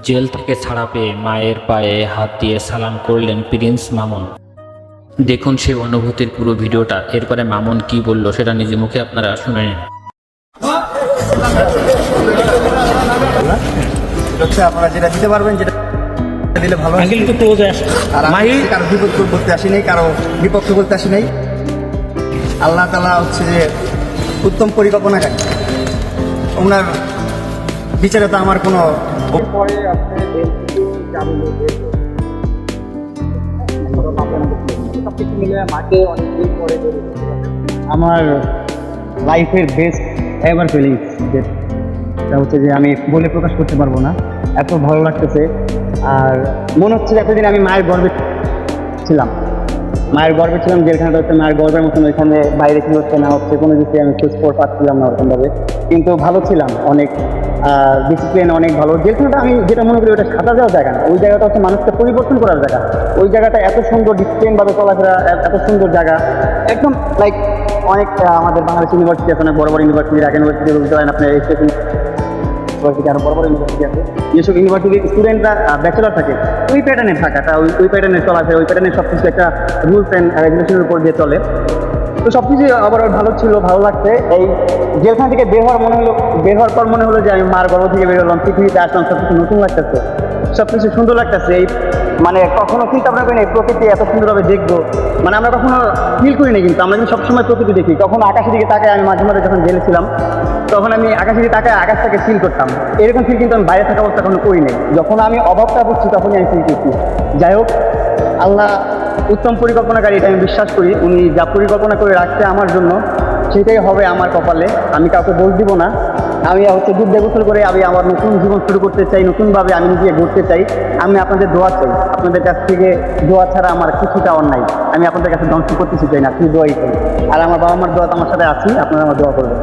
Jail থেকে ছাড়া পেয়ে মায়ের পায়ে হাত দিয়ে সালাম করলেন প্রিন্স মামুন। দেখুন সেই অনুভূতির পুরো ভিডিওটা। এরপরে মামুন কি বলল সেটা নিজে মুখে আপনারা শুনে নিন। আপনারা যেটা দিতে পারবেন, যেটা দিলে ভালো। আর আমি কারো বিপদ করতে আসি নাই, কারো বিপক্ষ করতে আসি নাই। আল্লাহ তাআলা হচ্ছে যে উত্তম পরিকল্পনাকারী, ওনার বিচারে তো আমার কোনো আমার লাইফের বেস্ট এভার ফিলিংস, যেটা হচ্ছে যে আমি বলে প্রকাশ করতে পারবো না, এত ভালো লাগতেছে। আর মনে হচ্ছে যে এতদিন আমি মায়ের গর্বে ছিলাম, যেখানে হচ্ছে মায়ের গর্বের মতন, ওইখানে বাইরে কি হচ্ছে না হচ্ছে কোনো কিছু আমি খোঁজ খবর পাচ্ছিলাম না ওরকমভাবে, কিন্তু ভালো ছিলাম, অনেক ডিসিপ্লিন অনেক ভালো। যেখানটা আমি যেটা মনে করি ওটা সাঁতার যাওয়ার জায়গা না, ওই জায়গাটা হচ্ছে মানুষকে পরিবর্তন করার জায়গা। ওই জায়গাটা এত সুন্দর ডিসিপ্লিনভাবে চলাফেরা, এত সুন্দর জায়গা, একদম লাইক অনেক আমাদের বাংলাদেশ ইউনিভার্সিটি আছে না, বড় বড় ইউনিভার্সিটি, ঢাকা ইউনিভার্সিটি বলতে পারেন, আপনার ইউনিভার্সিটি আরো বড় বড় ইউনিভার্সিটি আছে, যেসব ইউনিভার্সিটির স্টুডেন্টরা ব্যাচেলর থাকে, ওই প্যাটার্নে থাকাটা, ওই প্যাটার্নে চলাফেরা, ওই প্যাটার্নে সব কিছু একটা রুলস অ্যান্ড রেগুলেশনের উপর দিয়ে চলে। তো সব কিছু আবার ভালো ছিল, ভালো লাগছে। এই যেখান থেকে বের হওয়ার পর মনে হলো যে আমি মার গর্ভ থেকে বের হলাম, পৃথিবীতে আসলাম, সব কিছু নতুন লাগতেছে, সব কিছু সুন্দর লাগতেছে। এই মানে কখনো চিন্তা ভাবনা করি না এই প্রকৃতি এত সুন্দরভাবে দেখবো, মানে আমরা কখনো ফিল করি না, কিন্তু আমরা কিন্তু সবসময় প্রকৃতি দেখি। কখনো আকাশের দিকে তাকায়, আমি মাঝে মাঝে যখন জেলে ছিলাম তখন আমি আকাশের দিকে তাকায় আকাশটাকে ফিল করতাম। এরকম ফিল কিন্তু আমি বাইরে থাকা অবস্থা কখনো করি নাই। যখন আমি অভাবটা বুঝছি তখনই আমি ফিল করছি। যাই হোক, আল্লাহ উত্তম পরিকল্পনাকারী, এটা আমি বিশ্বাস করি। উনি যা পরিকল্পনা করে রাখছে আমার জন্য সেটাই হবে আমার কপালে, আমি কাউকে দোষ দিব না। আমি হচ্ছে যুদ্ধে গোসল করে আমি আমার নতুন জীবন শুরু করতে চাই, নতুনভাবে আমি নিজে গড়তে চাই। আমি আপনাদের দোয়া চাই, আপনাদের কাছ থেকে দোয়া ছাড়া আমার কিছু চাওয়ার নাই। আমি আপনাদের কাছে ধ্বংস করতে চাই না, আপনি দোয়াই চাই। আর আমার বাবা মার দোয়া তো আমার সাথে আছি, আপনারা আমার দোয়া করবেন।